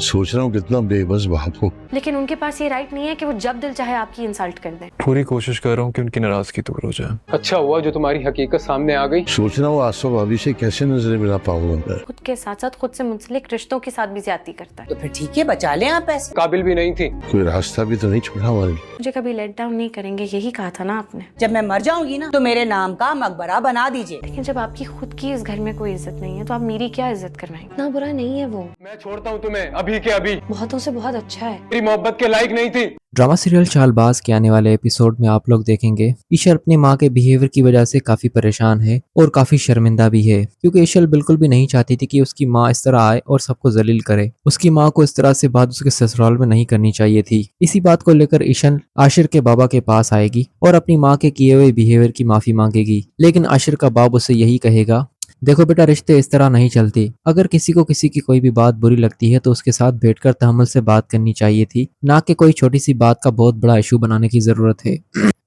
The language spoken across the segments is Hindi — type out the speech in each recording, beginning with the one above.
सोच रहा हूँ कितना बेबस बाप हो। लेकिन उनके पास ये राइट नहीं है कि वो जब दिल चाहे आपकी इंसल्ट कर दें। पूरी कोशिश कर रहा हूँ कि उनकी नाराजगी दूर हो जाए। अच्छा हुआ जो तुम्हारी हकीकत सामने आ गई। सोच रहा हूँ आसफ भाभी से कैसे नजरें मिला पाऊंगा मैं। खुद के साथ साथ खुद से मुंसलिक रिश्तों के साथ भी ज्यादती करता है। तो फिर ठीक है, बचा लें आप पैसे। काबिल भी नहीं थी। कोई रास्ता भी तो नहीं छोड़ा हमारे लिए। मुझे कभी लेट डाउन नहीं करेंगे, यही कहा था ना आपने। जब मैं मर जाऊंगी ना तो मेरे नाम का मकबरा बना दीजिए। लेकिन जब आपकी खुद की इस घर में कोई इज्जत नहीं है तो आप मेरी क्या इज्जत करवाएंगे। इतना बुरा नहीं है वो, मैं छोड़ता हूँ तुम्हें अभी के अभी। बहुतों से बहुत अच्छा है। मेरी मोहब्बत के लायक नहीं थी। ड्रामा सीरियल चालबाज के आने वाले एपिसोड में आप लोग देखेंगे ईशल अपनी माँ के बिहेवियर की वजह से काफी परेशान है और काफी शर्मिंदा भी है, क्योंकि ईशल बिल्कुल भी नहीं चाहती थी कि उसकी माँ इस तरह आए और सबको जलील करे। उसकी माँ को इस तरह से बात उसके ससुराल में नहीं करनी चाहिए थी। इसी बात को लेकर ईशल आशिर के बाबा के पास आएगी और अपनी माँ के किए हुए बिहेवियर की माफी मांगेगी। लेकिन आशिर का बाप उसे यही कहेगा, देखो बेटा, रिश्ते इस तरह नहीं चलते। अगर किसी को किसी की कोई भी बात बुरी लगती है तो उसके साथ बैठकर तहम्मुल से बात करनी चाहिए थी, ना कि कोई छोटी सी बात का बहुत बड़ा इशू बनाने की जरूरत है।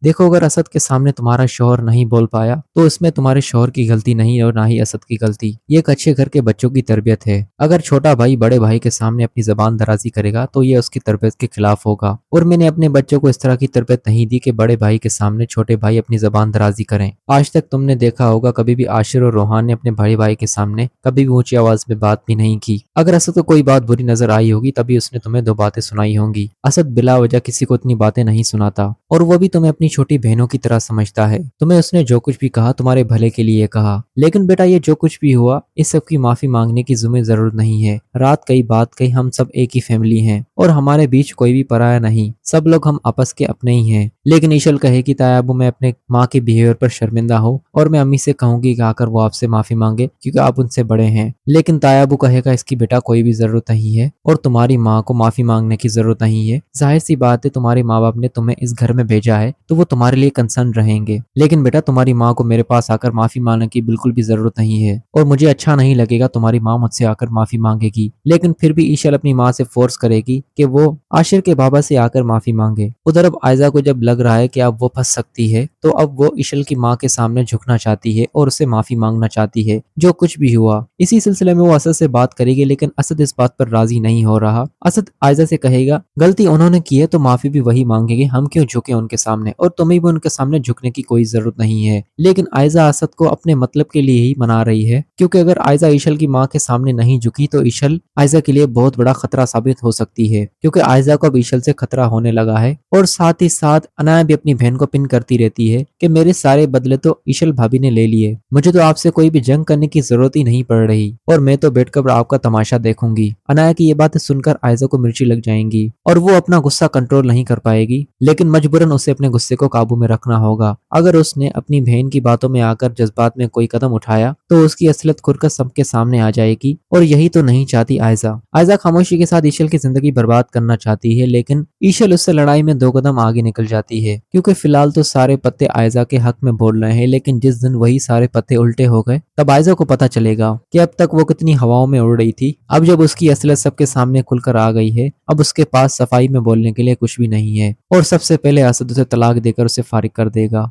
देखो, अगर असद के सामने तुम्हारा शौहर नहीं बोल पाया तो इसमें तुम्हारे शौहर की गलती नहीं है और ना ही असद की गलती। ये एक अच्छे घर के बच्चों की तरबियत है। अगर छोटा भाई बड़े भाई के सामने अपनी जबान दराजी करेगा तो ये उसकी तरबियत के खिलाफ होगा। और मैंने अपने बच्चों को इस तरह की तरबियत नहीं दी कि बड़े भाई के सामने छोटे भाई अपनी जबान दराजी करें। आज तक तुमने देखा होगा कभी भी आशिर और रोहान ने अपने बड़े भाई के सामने कभी भी ऊंची आवाज में बात भी नहीं की। अगर असद को कोई बात बुरी नजर आई होगी तभी उसने तुम्हें दो बातें सुनाई होंगी। असद बिला वजह किसी को इतनी बातें नहीं सुनाता, और वो भी तुम्हें अपनी छोटी बहनों की तरह समझता है। तुम्हें उसने जो कुछ भी कहा तुम्हारे भले के लिए कहा। लेकिन बेटा, ये जो कुछ भी हुआ इस सब की माफी मांगने की जुम्मे जरूरत नहीं है। रात कही बात कही, हम सब एक ही फैमिली हैं और हमारे बीच कोई भी पराया नहीं। सब लोग हम आपस के अपने ही हैं। लेकिन ईशल कहे कि ताया अबू, मैं अपने माँ के बिहेवियर पर शर्मिंदा हूँ और मैं अम्मी से कहूंगी कि आकर वो आपसे माफी मांगे क्योंकि आप उनसे बड़े हैं। लेकिन ताया अबू कहेगा इसकी बेटा कोई भी जरूरत नहीं है और तुम्हारी माँ को माफी मांगने की जरूरत नहीं है। जाहिर सी बात है, तुम्हारे माँ बाप ने तुम्हें इस घर में भेजा है तो वो तुम्हारे लिए कंसर्न रहेंगे। लेकिन बेटा, तुम्हारी माँ को मेरे पास आकर माफी मांगने की बिल्कुल भी जरूरत नहीं है और मुझे अच्छा नहीं लगेगा तुम्हारी माँ मुझसे आकर माफी मांगेगी। लेकिन फिर भी ईशल अपनी माँ से फोर्स करेगी कि वो आशिर के बाबा से आकर माफी मांगे। उधर अब आयजा को जब लग रहा है कि अब वो फंस सकती है तो अब वो ईशल की माँ के सामने झुकना चाहती है और उससे माफी मांगना चाहती है जो कुछ भी हुआ। इसी सिलसिले में वो असद से बात करेगी, लेकिन असद इस बात पर राजी नहीं हो रहा। असद आयजा से कहेगा, गलती उन्होंने की है तो माफी भी वही मांगेगी, हम क्यों झुके उनके सामने, और तुम्हें भी उनके सामने झुकने की कोई जरूरत नहीं है। लेकिन आयजा असद को अपने मतलब के लिए ही मना रही है, क्योंकि अगर आयजा ईशल की माँ के सामने नहीं झुकी तो ईशल आयजा के लिए बहुत बड़ा खतरा साबित हो सकती है, क्योंकि आयजा को अब ईशल से खतरा होने लगा है। और साथ ही साथ अनाया भी अपनी बहन को पिन करती रहती है कि मेरे सारे बदले तो ईशल भाभी ने ले लिए, मुझे तो आपसे कोई भी जंग करने की जरूरत ही नहीं पड़ रही और मैं तो बैठकर आपका तमाशा देखूंगी। अनाया की ये बातें सुनकर आयजा को मिर्ची लग जाएंगी और वो अपना गुस्सा कंट्रोल नहीं कर पाएगी, लेकिन मजबूरन उसे अपने गुस्से को काबू में रखना होगा। अगर उसने अपनी बहन की बातों में आकर जज्बात में कोई कदम उठाया तो उसकी असलियत खुलकर सबके सामने आ जाएगी, और यही तो नहीं चाहती आयजा। आयजा खामोशी के साथ ईशल की जिंदगी बर्बाद करना चाहती है, लेकिन ईशल उससे लड़ाई में दो कदम आगे निकल जाती है, क्योंकि फिलहाल तो सारे पत्ते आयजा के हक में बोल रहे हैं। लेकिन जिस दिन वही सारे पत्ते उल्टे हो गए तब आयजा को पता चलेगा कि अब तक वो कितनी हवाओं में उड़ रही थी। अब जब उसकी असलियत सबके सामने खुलकर आ गई है, अब उसके पास सफाई में बोलने के लिए कुछ भी नहीं है और सबसे पहले असद उसे तलाक देकर उसे फारिग कर देगा।